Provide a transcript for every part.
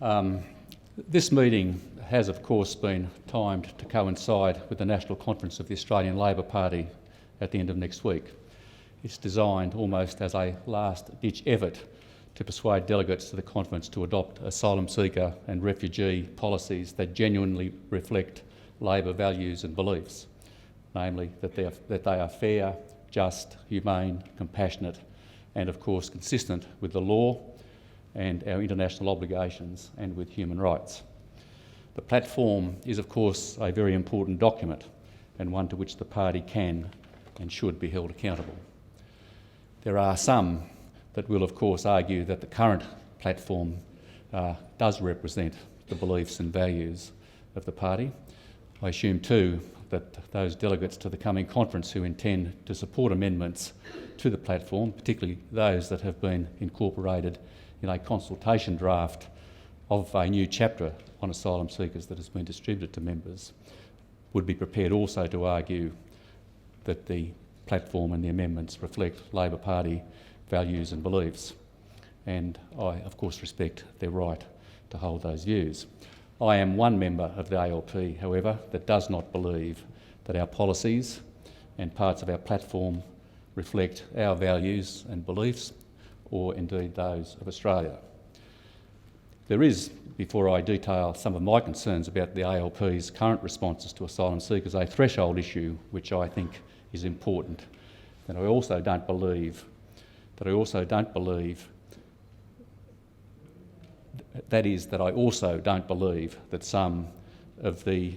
This meeting has, of course, been timed to coincide with the National Conference of the Australian Labor Party at the end of next week. It's designed almost as a last-ditch effort to persuade delegates to the conference to adopt asylum seeker and refugee policies that genuinely reflect Labor values and beliefs, namely that they are fair, just, humane, compassionate, and of course consistent with the law and our international obligations and with human rights. The platform is of course a very important document and one to which the party can and should be held accountable. There are some that will of course argue that the current platform does represent the beliefs and values of the party. I assume too that those delegates to the coming conference who intend to support amendments to the platform, particularly those that have been incorporated in a consultation draft of a new chapter on asylum seekers that has been distributed to members, would be prepared also to argue that the platform and the amendments reflect Labor Party values and beliefs. And I, of course, respect their right to hold those views. I am one member of the ALP, however, that does not believe that our policies and parts of our platform reflect our values and beliefs, or indeed those of Australia. There is, before I detail some of my concerns about the ALP's current responses to asylum seekers, a threshold issue which I think is important. That I also don't believe that I also don't believe that some of the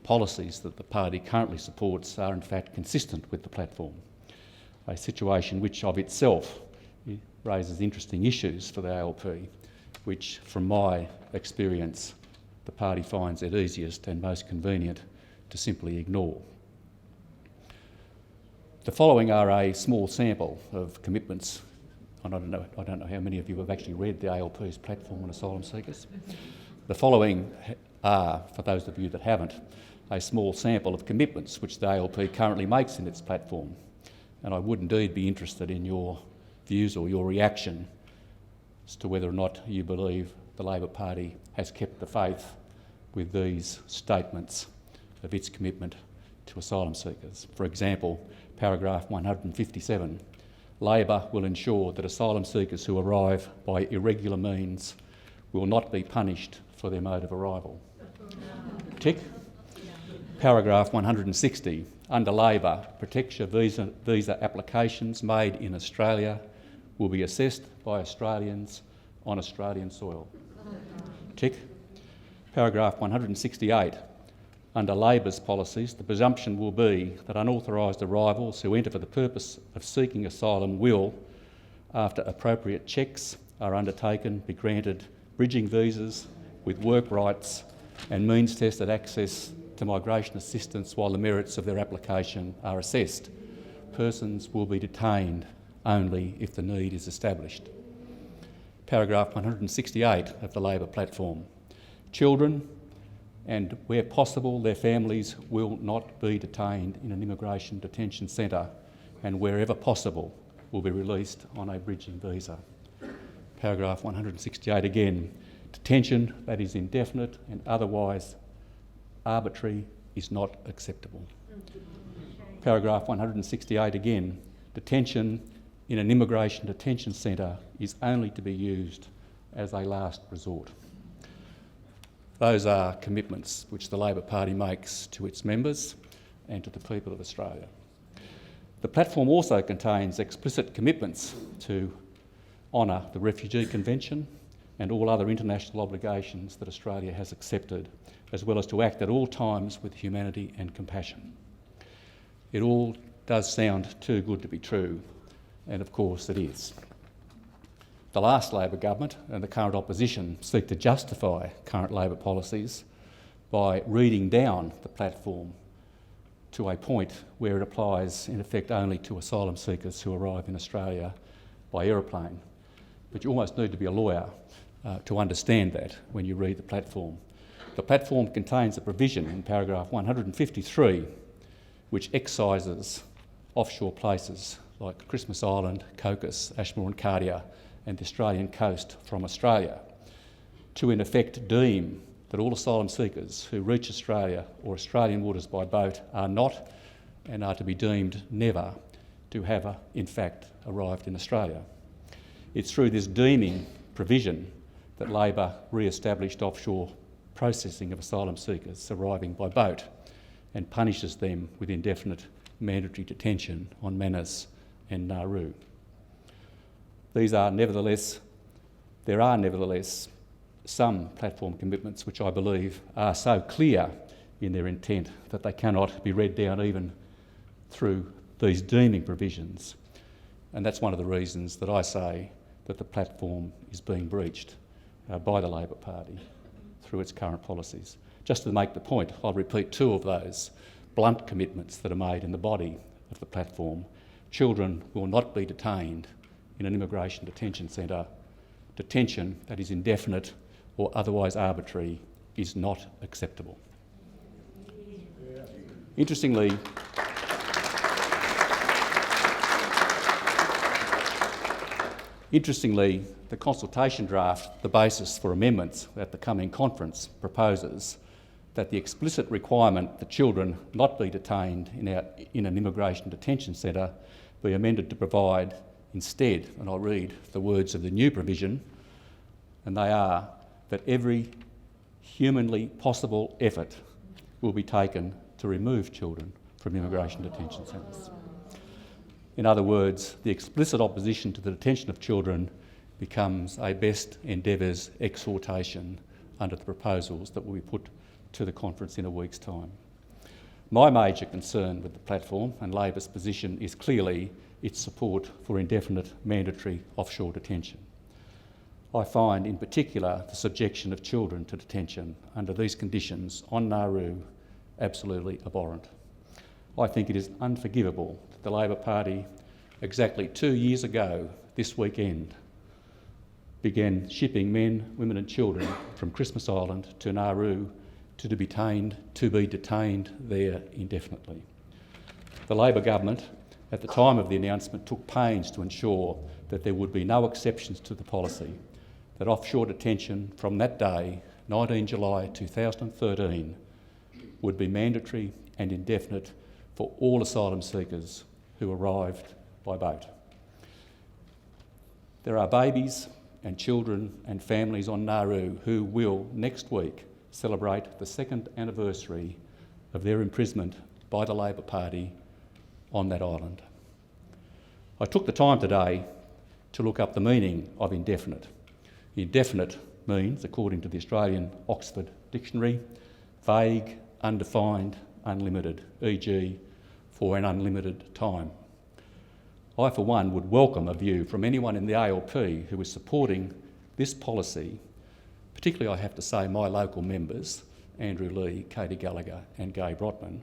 policies that the party currently supports are in fact consistent with the platform, a situation which of itself raises interesting issues for the ALP, which from my experience the party finds it easiest and most convenient to simply ignore. The following are a small sample of commitments. I don't know how many of you have actually read the ALP's platform on asylum seekers. The following are, for those of you that haven't, a small sample of commitments which the ALP currently makes in its platform. And I would indeed be interested in your views or your reaction as to whether or not you believe the Labor Party has kept the faith with these statements of its commitment to asylum seekers. For example, paragraph 157, Labor will ensure that asylum seekers who arrive by irregular means will not be punished for their mode of arrival. Tick. Paragraph 160, under Labor, protection visa applications made in Australia will be assessed by Australians on Australian soil. Tick. Paragraph 168, under Labor's policies, the presumption will be that unauthorised arrivals who enter for the purpose of seeking asylum will, after appropriate checks are undertaken, be granted bridging visas with work rights and means-tested access to migration assistance while the merits of their application are assessed. Persons will be detained only if the need is established. Paragraph 168 of the Labor platform. Children and, where possible, their families will not be detained in an immigration detention centre and, wherever possible, will be released on a bridging visa. Paragraph 168 again. Detention that is indefinite and otherwise arbitrary is not acceptable. Paragraph 168 again. Detention in an immigration detention centre is only to be used as a last resort. Those are commitments which the Labor Party makes to its members and to the people of Australia. The platform also contains explicit commitments to honour the Refugee Convention and all other international obligations that Australia has accepted, as well as to act at all times with humanity and compassion. It all does sound too good to be true, and of course it is. The last Labor government and the current opposition seek to justify current Labor policies by reading down the platform to a point where it applies in effect only to asylum seekers who arrive in Australia by aeroplane. But you almost need to be a lawyer to understand that when you read the platform. The platform contains a provision in paragraph 153 which excises offshore places like Christmas Island, Cocos, Ashmore and Cardia and the Australian coast from Australia. to in effect deem that all asylum seekers who reach Australia or Australian waters by boat are not and are to be deemed never to have in fact arrived in Australia. It's through this deeming provision that Labor re-established offshore processing of asylum seekers arriving by boat and punishes them with indefinite mandatory detention on Manus and Nauru. There are nevertheless some platform commitments which I believe are so clear in their intent that they cannot be read down even through these deeming provisions. And that's one of the reasons that I say that the platform is being breached by the Labor Party through its current policies. Just to make the point, I'll repeat two of those blunt commitments that are made in the body of the platform. Children will not be detained in an immigration detention centre. Detention that is indefinite or otherwise arbitrary is not acceptable. Interestingly, the consultation draft, the basis for amendments at the coming conference, proposes that the explicit requirement that children not be detained in an immigration detention centre be amended to provide instead, and I'll read the words of the new provision, and they are that every humanly possible effort will be taken to remove children from immigration detention centres. In other words, the explicit opposition to the detention of children becomes a best endeavours exhortation under the proposals that will be put to the conference in a week's time. My major concern with the platform and Labor's position is clearly its support for indefinite mandatory offshore detention. I find in particular the subjection of children to detention under these conditions on Nauru absolutely abhorrent. I think it is unforgivable that the Labor Party, exactly 2 years ago this weekend, began shipping men, women and children from Christmas Island to Nauru to be detained there indefinitely. The Labor government, at the time of the announcement, took pains to ensure that there would be no exceptions to the policy, that offshore detention from that day, 19 July 2013, would be mandatory and indefinite for all asylum seekers who arrived by boat. There are babies and children and families on Nauru who will next week celebrate the second anniversary of their imprisonment by the Labor Party on that island. I took the time today to look up the meaning of indefinite. Indefinite means, according to the Australian Oxford Dictionary, vague, undefined, unlimited, e.g. for an unlimited time. I, for one, would welcome a view from anyone in the ALP who is supporting this policy, particularly, I have to say, my local members, Andrew Lee, Katie Gallagher and Gai Brotman,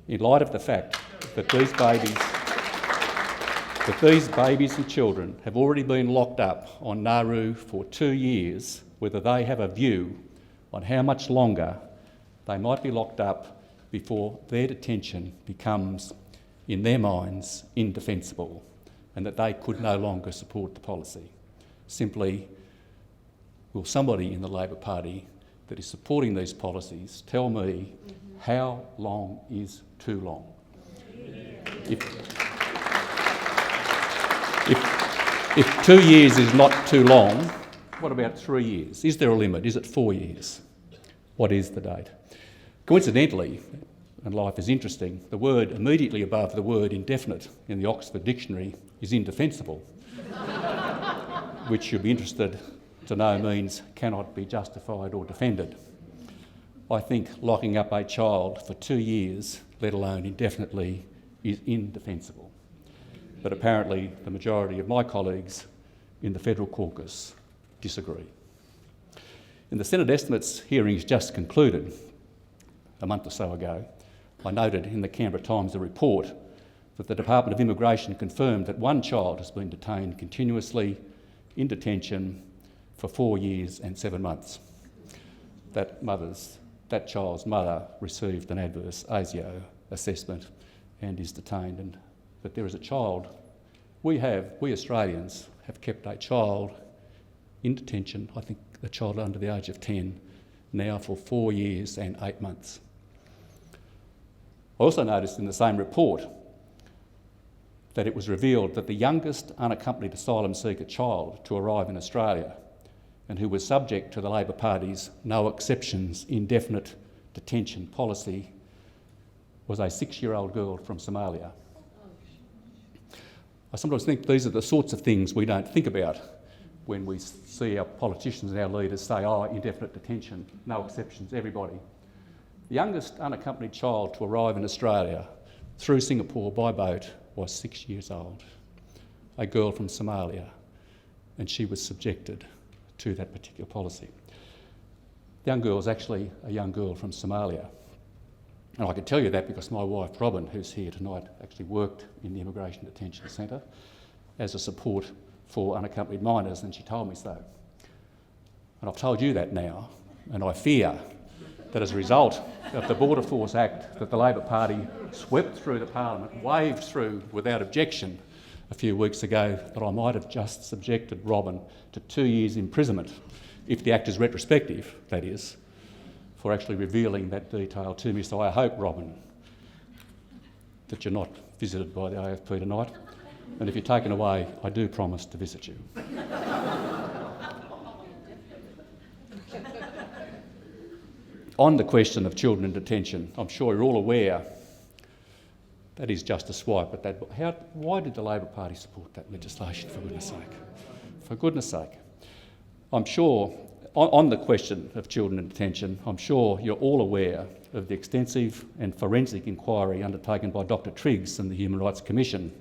in light of the fact that these babies and children have already been locked up on Nauru for 2 years, whether they have a view on how much longer they might be locked up before their detention becomes, in their minds, indefensible, and that they could no longer support the policy. Simply, will somebody in the Labor Party that is supporting these policies tell me how long is too long? If 2 years is not too long, what about 3 years? Is there a limit? Is it 4 years? What is the date? Coincidentally, and life is interesting, the word immediately above the word indefinite in the Oxford Dictionary is indefensible, which you'll be interested to know means cannot be justified or defended. I think locking up a child for 2 years, let alone indefinitely, is indefensible. But apparently the majority of my colleagues in the federal caucus disagree. In the Senate estimates hearings just concluded a month or so ago, I noted in the Canberra Times a report that the Department of Immigration confirmed that one child has been detained continuously in detention for 4 years and 7 months. That child's mother received an adverse ASIO assessment and is detained. And that there is a child, we Australians have kept a child in detention, I think a child under the age of 10, now for 4 years and 8 months. I also noticed in the same report that it was revealed that the youngest unaccompanied asylum seeker child to arrive in Australia and who was subject to the Labor Party's no exceptions indefinite detention policy was a 6-year-old girl from Somalia. I sometimes think these are the sorts of things we don't think about when we see our politicians and our leaders say, oh, indefinite detention, no exceptions, everybody. The youngest unaccompanied child to arrive in Australia through Singapore by boat was 6 years old, a girl from Somalia, and she was subjected to that particular policy. The young girl is actually a young girl from Somalia. And I can tell you that because my wife Robin, who's here tonight, actually worked in the Immigration Detention Centre as a support for unaccompanied minors, and she told me so. And I've told you that now, and I fear that as a result of the Border Force Act that the Labor Party swept through the Parliament, waved through without objection a few weeks ago, that I might have just subjected Robin to 2 years imprisonment, if the act is retrospective, that is, for actually revealing that detail to me. So I hope, Robin, that you're not visited by the AFP tonight, and if you're taken away, I do promise to visit you. On the question of children in detention, I'm sure you're all aware that is just a swipe at that. Why did the Labor Party support that legislation, for goodness sake? For goodness sake. I'm sure, on the question of children in detention, I'm sure you're all aware of the extensive and forensic inquiry undertaken by Dr Triggs and the Human Rights Commission,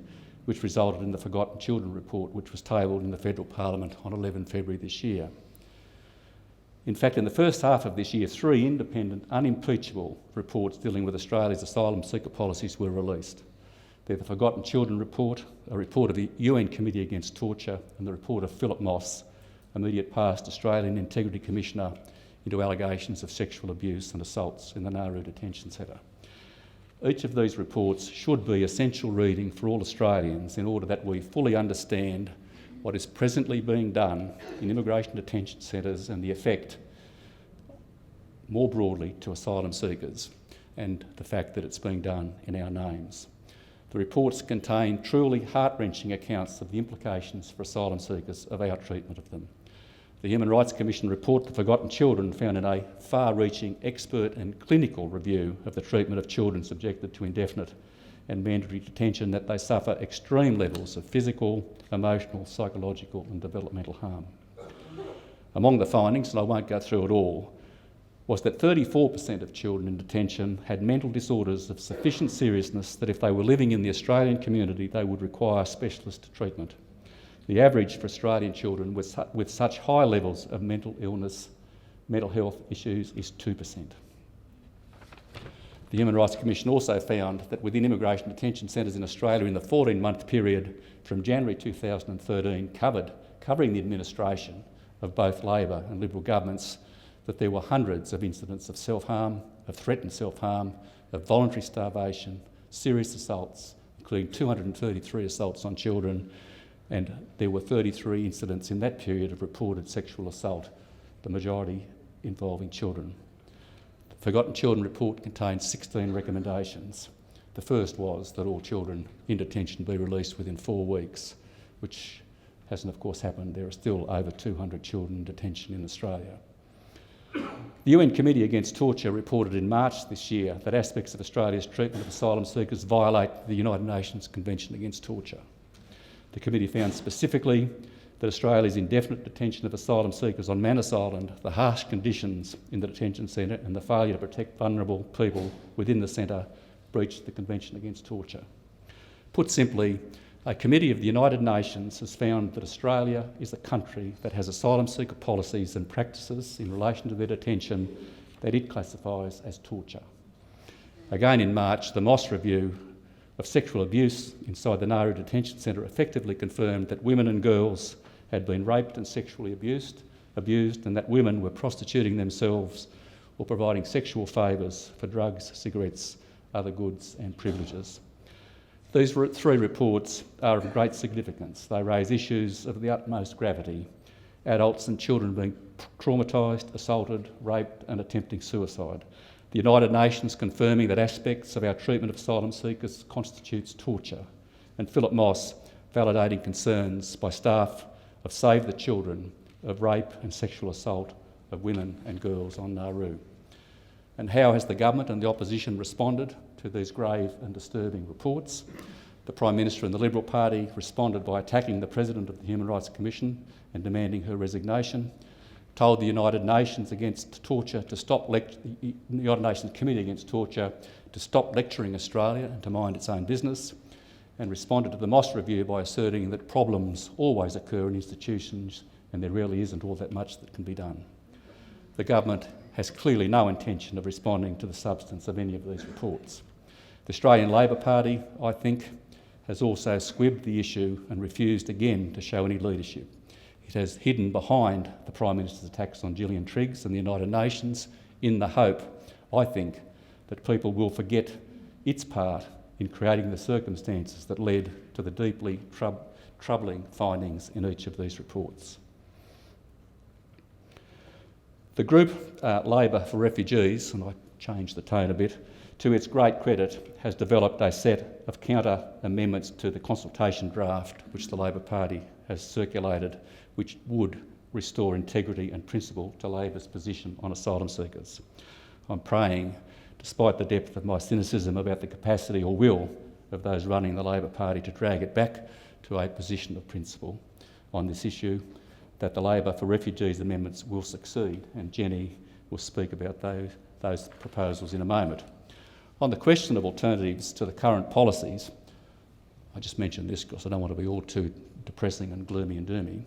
which resulted in the Forgotten Children report, which was tabled in the Federal Parliament on 11 February this year. In fact, in the first half of this year, 3 independent, unimpeachable reports dealing with Australia's asylum seeker policies were released. They're the Forgotten Children report, a report of the UN Committee Against Torture, and the report of Philip Moss, immediate past Australian Integrity Commissioner, into allegations of sexual abuse and assaults in the Nauru Detention Centre. Each of these reports should be essential reading for all Australians in order that we fully understand what is presently being done in immigration detention centres and the effect, more broadly, to asylum seekers, and the fact that it's being done in our names. The reports contain truly heart-wrenching accounts of the implications for asylum seekers of our treatment of them. The Human Rights Commission report, The Forgotten Children, found in a far-reaching expert and clinical review of the treatment of children subjected to indefinite and mandatory detention that they suffer extreme levels of physical, emotional, psychological and developmental harm. Among the findings, and I won't go through it all, was that 34% of children in detention had mental disorders of sufficient seriousness that if they were living in the Australian community, they would require specialist treatment. The average for Australian children with such high levels of mental illness, mental health issues is 2%. The Human Rights Commission also found that within immigration detention centres in Australia in the 14-month period from January 2013 covering the administration of both Labor and Liberal governments, that there were hundreds of incidents of self-harm, of threatened self-harm, of voluntary starvation, serious assaults, including 233 assaults on children, and there were 33 incidents in that period of reported sexual assault, the majority involving children. The Forgotten Children report contains 16 recommendations. The first was that all children in detention be released within 4 weeks, which hasn't of course happened. There are still over 200 children in detention in Australia. The UN Committee Against Torture reported in March this year that aspects of Australia's treatment of asylum seekers violate the United Nations Convention Against Torture. The committee found specifically that Australia's indefinite detention of asylum seekers on Manus Island, the harsh conditions in the detention centre and the failure to protect vulnerable people within the centre breached the Convention Against Torture. Put simply, a committee of the United Nations has found that Australia is a country that has asylum seeker policies and practices in relation to their detention that it classifies as torture. Again in March, the Moss review of sexual abuse inside the Nauru Detention Centre effectively confirmed that women and girls had been raped and sexually abused, and that women were prostituting themselves or providing sexual favours for drugs, cigarettes, other goods and privileges. These 3 reports are of great significance. They raise issues of the utmost gravity adults and children being traumatised, assaulted, raped and attempting suicide. The United Nations confirming that aspects of our treatment of asylum seekers constitutes torture. And Philip Moss validating concerns by staff of Save the Children of rape and sexual assault of women and girls on Nauru. And how has the government and the opposition responded to these grave and disturbing reports? The Prime Minister and the Liberal Party responded by attacking the President of the Human Rights Commission and demanding her resignation, told the United Nations against torture to stop the United Nations Committee Against Torture to stop lecturing Australia and to mind its own business, and responded to the Moss Review by asserting that problems always occur in institutions and there really isn't all that much that can be done. The government has clearly no intention of responding to the substance of any of these reports. The Australian Labor Party, I think, has also squibbed the issue and refused again to show any leadership. It has hidden behind the Prime Minister's attacks on Gillian Triggs and the United Nations in the hope, I think, that people will forget its part in creating the circumstances that led to the deeply troubling findings in each of these reports. The group Labor for Refugees, and I changed the tone a bit, to its great credit, has developed a set of counter amendments to the consultation draft which the Labor Party has circulated, which would restore integrity and principle to Labor's position on asylum seekers. I'm praying, despite the depth of my cynicism about the capacity or will of those running the Labor Party to drag it back to a position of principle on this issue, that the Labor for Refugees amendments will succeed, and Jenny will speak about those proposals in a moment. On the question of alternatives to the current policies, I just mentioned this because I don't want to be all too depressing and gloomy and doomy,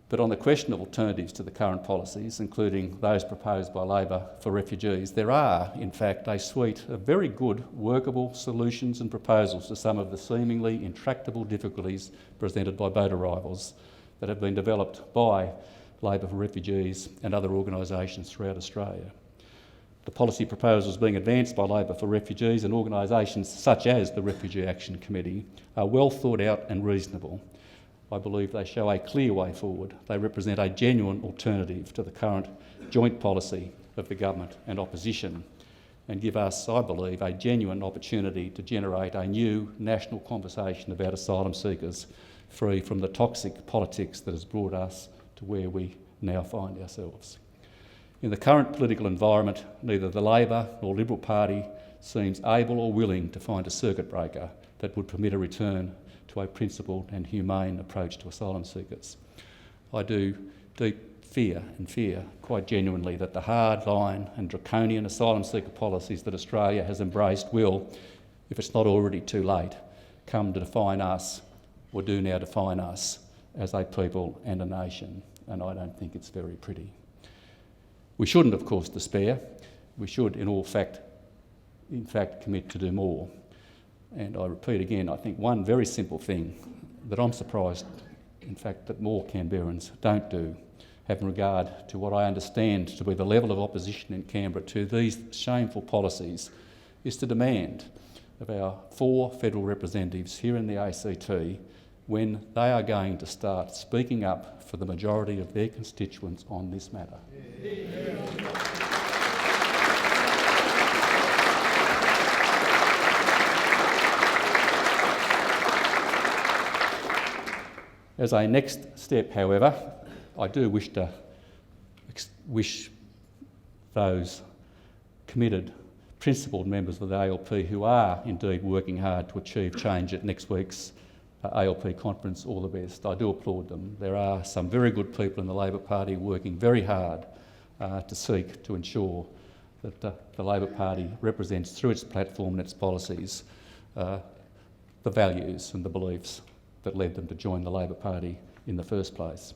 but on the question of alternatives to the current policies, including those proposed by Labor for Refugees, there are, in fact, a suite of very good workable solutions and proposals to some of the seemingly intractable difficulties presented by boat arrivals that have been developed by Labor for Refugees and other organisations throughout Australia. The policy proposals being advanced by Labor for Refugees and organisations such as the Refugee Action Committee are well thought out and reasonable. I believe they show a clear way forward. They represent a genuine alternative to the current joint policy of the government and opposition, and give us, I believe, a genuine opportunity to generate a new national conversation about asylum seekers, free from the toxic politics that has brought us to where we now find ourselves. In the current political environment, neither the Labor nor Liberal Party seems able or willing to find a circuit breaker that would permit a return to a principled and humane approach to asylum seekers. I do deep fear quite genuinely that the hard line and draconian asylum seeker policies that Australia has embraced will, if it's not already too late, come to define us, or do now define us, as a people and a nation, and I don't think it's very pretty. We shouldn't, of course, despair. We should, in fact, commit to do more. And I repeat again, I think one very simple thing that I'm surprised, in fact, that more Canberrans don't do, having regard to what I understand to be the level of opposition in Canberra to these shameful policies, is to demand of our 4 federal representatives here in the ACT when they are going to start speaking up for the majority of their constituents on this matter. As a next step, however, I do wish to wish those committed, principled members of the ALP who are indeed working hard to achieve change at next week's ALP conference all the best. I do applaud them. There are some very good people in the Labor Party working very hard to seek to ensure that the Labor Party represents through its platform and its policies the values and the beliefs that led them to join the Labor Party in the first place.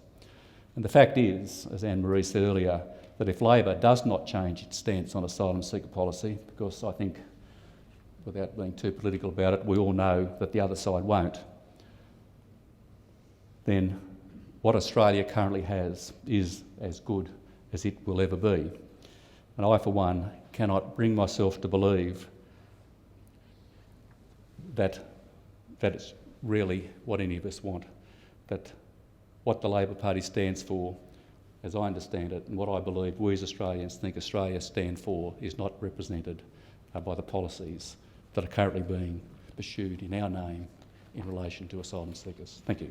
And the fact is, as Anne-Marie said earlier, that if Labor does not change its stance on asylum seeker policy, because I think, without being too political about it, we all know that the other side won't, then what Australia currently has is as good as it will ever be. And I, for one, cannot bring myself to believe that it's really what any of us want, that what the Labor Party stands for, as I understand it, and what I believe we as Australians think Australia stand for, is not represented by the policies that are currently being pursued in our name in relation to asylum seekers. Thank you.